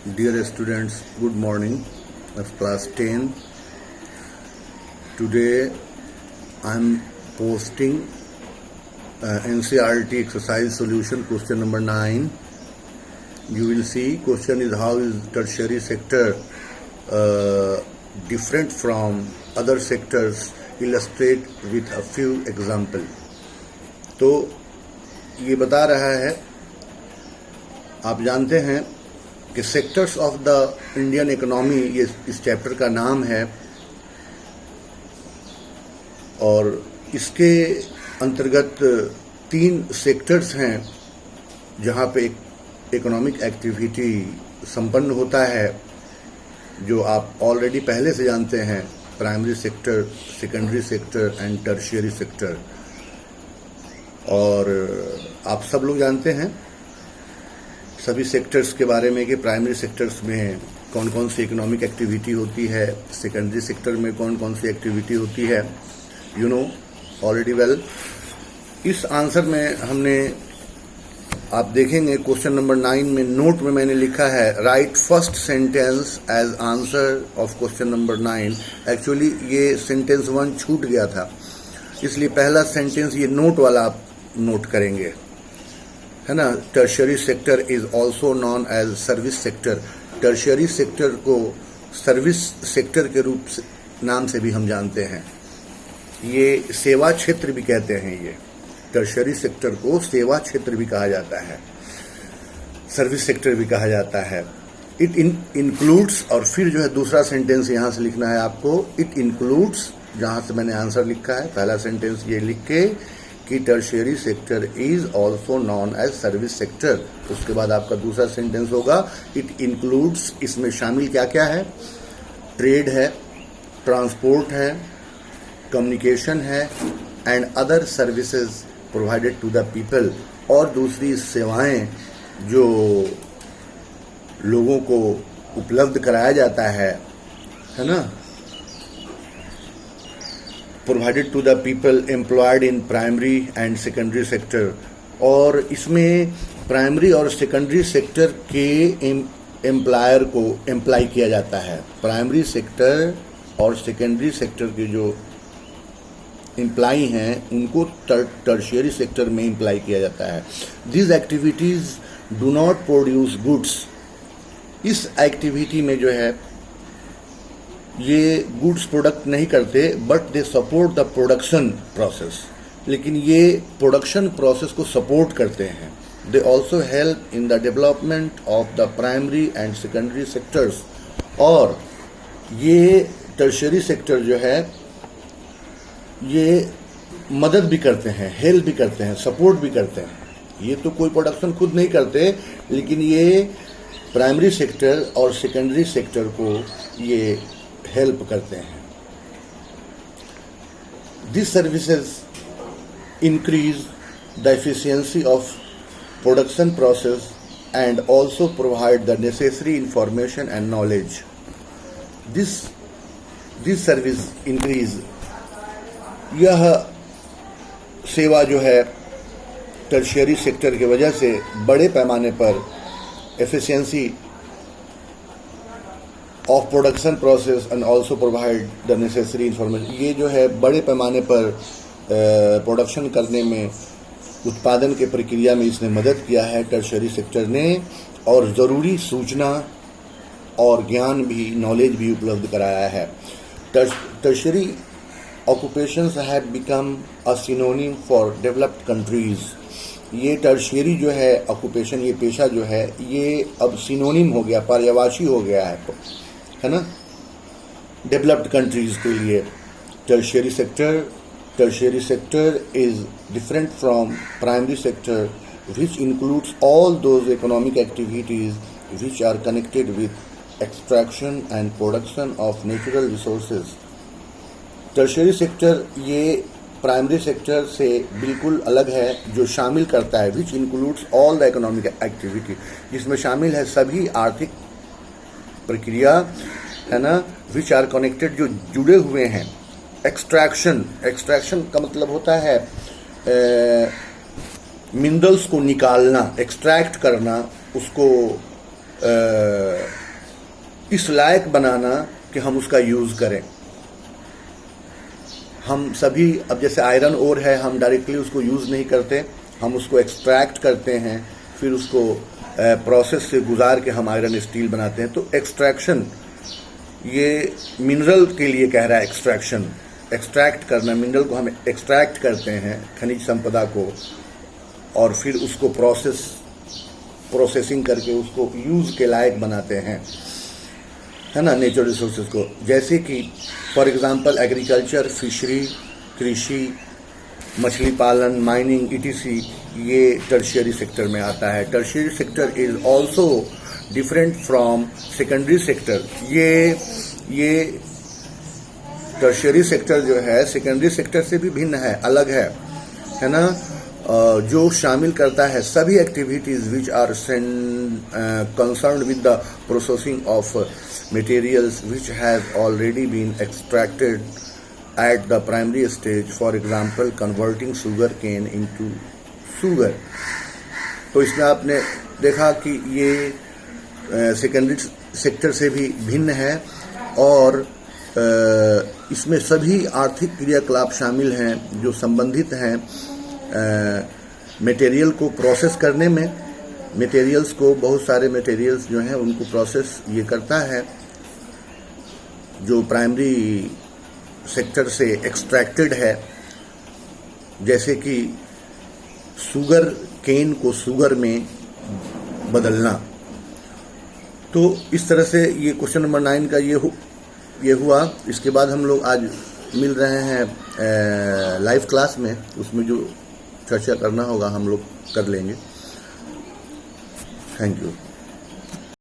Dear students, good morning of class 10. Today I am posting NCERT exercise solution question number 9. You will see question is how is tertiary sector different from other sectors, illustrate with a few example. तो ये बता रहा है, आप जानते हैं कि sectors of the Indian economy ये इस चैप्टर का नाम है और इसके अंतर्गत 3 सेक्टर्स हैं जहां पे इकोनॉमिक एक्टिविटी संपन्न होता है, जो आप ऑलरेडी पहले से जानते हैं, primary sector, secondary sector and tertiary sector. और आप सब लोग जानते हैं सभी सेक्टर्स के बारे में कि प्राइमरी सेक्टर्स में कौन कौन सी इकोनॉमिक एक्टिविटी होती है, सेकेंडरी सेक्टर में कौन कौन सी एक्टिविटी होती है, यू नो ऑलरेडी वेल। इस आंसर में हमने, आप देखेंगे क्वेश्चन नंबर 9 में नोट में मैंने लिखा है write first sentence as answer of question number 9। Actually ये सेंटेंस 1 छूट गया था, इसलिए पहला सेंटेंस ये नोट वाला आप नोट करेंगे, है ना। Tertiary sector is also known as service sector. Tertiary sector को सर्विस सेक्टर के रूप से नाम से भी हम जानते हैं, ये सेवा क्षेत्र भी कहते हैं। ये टर्शियरी सेक्टर को सेवा क्षेत्र भी कहा जाता है, सर्विस सेक्टर भी कहा जाता है। इट इंक्लूड्स, और फिर जो है दूसरा सेंटेंस यहां से लिखना है आपको, इट इंक्लूड्स, जहां से मैंने आंसर लिखा है पहला सेंटेंस ये लिख के कि tertiary sector is also known as service sector. उसके बाद आपका दूसरा सेंटेंस होगा इट इंक्लूड्स, इसमें शामिल क्या क्या है, ट्रेड है, ट्रांसपोर्ट है, कम्युनिकेशन है and other services provided to the people, और दूसरी सेवाएं जो लोगों को उपलब्ध कराया जाता है ना, provided to the people employed in primary and secondary sector. और इसमें प्राइमरी और सेकेंडरी सेक्टर के एम्प्लॉयर को एम्प्लाई किया जाता है। प्राइमरी सेक्टर और सेकेंडरी सेक्टर के जो एम्प्लॉई हैं उनको टर्शियरी सेक्टर में एम्प्लाई किया जाता है। This activities do not produce goods. इस एक्टिविटी में जो है ये गुड्स प्रोडक्ट नहीं करते, but they support the production process, लेकिन ये प्रोडक्शन प्रोसेस को सपोर्ट करते हैं। They also help in the development of the primary and secondary sectors. और ये टर्शियरी सेक्टर जो है ये मदद भी करते हैं, हेल्प भी करते हैं, सपोर्ट भी करते हैं। ये तो कोई प्रोडक्शन खुद नहीं करते, लेकिन ये प्राइमरी सेक्टर और सेकेंडरी सेक्टर को ये हेल्प करते हैं। This services increase the efficiency of production process and also provide the necessary information and knowledge. This service increase, यह सेवा जो है टर्शियरी सेक्टर की वजह से बड़े पैमाने पर efficiency of production process and also provide the necessary information, ये जो है बड़े पैमाने पर प्रोडक्शन करने में, उत्पादन के प्रक्रिया में इसने मदद किया है टर्शियरी सेक्टर ने, और ज़रूरी सूचना और ज्ञान भी, नॉलेज भी उपलब्ध कराया है। Tertiary occupations have become a synonym for developed countries. ये टर्शियरी जो है ऑक्यूपेशन, ये पेशा जो है, ये अब सिनोनिम हो गया, पर्यायवाची हो गया है ना, डेवलप्ड कंट्रीज के लिए। Tertiary sector is different from primary sector which includes all those economic activities which are connected with extraction and production of natural resources. Tertiary sector ये प्राइमरी सेक्टर से बिल्कुल अलग है, जो शामिल करता है which includes all the economic activity, जिसमें शामिल है सभी आर्थिक प्रक्रिया, है ना, विच आर कनेक्टेड, जो जुड़े हुए हैं। एक्सट्रैक्शन का मतलब होता है मिनरल्स को निकालना, एक्सट्रैक्ट करना, उसको इस लायक बनाना कि हम उसका यूज़ करें। हम सभी अब जैसे आयरन ओर है, हम डायरेक्टली उसको यूज़ नहीं करते, हम उसको एक्सट्रैक्ट करते हैं, फिर उसको प्रोसेस से गुजार के हम आयरन स्टील बनाते हैं। तो एक्सट्रैक्शन, ये मिनरल के लिए कह रहा है एक्सट्रैक्शन, एक्सट्रैक्ट करना, मिनरल को हम एक्सट्रैक्ट करते हैं, खनिज संपदा को, और फिर उसको प्रोसेसिंग करके उसको यूज़ के लायक बनाते हैं, है ना, नेचुरल रिसोर्सेज को। जैसे कि फॉर एग्जांपल एग्रीकल्चर, फिशरी, कृषि, मछली पालन, माइनिंग, ईटीसी, ये टर्शियरी सेक्टर में आता है। Tertiary sector is also different from secondary sector. ये टर्शियरी सेक्टर जो है सेकेंडरी सेक्टर से भी भिन्न है, अलग है ना, जो शामिल करता है सभी activities which are concerned with the processing of materials which has already been extracted at the primary stage, for example converting sugar cane into sugar। तो इसमें आपने देखा कि ये सेकेंडरी सेक्टर से भी भिन्न है, और इसमें सभी आर्थिक क्रियाकलाप शामिल हैं जो संबंधित हैं मटेरियल को प्रोसेस करने में। मटेरियल्स को, बहुत सारे मटेरियल्स जो हैं उनको प्रोसेस ये करता है जो प्राइमरी सेक्टर से एक्सट्रैक्टेड है, जैसे कि शुगर केन को शुगर में बदलना। तो इस तरह से ये क्वेश्चन नंबर 9 का ये हुआ। इसके बाद हम लोग आज मिल रहे हैं लाइव क्लास में, उसमें जो चर्चा करना होगा हम लोग कर लेंगे। Thank you.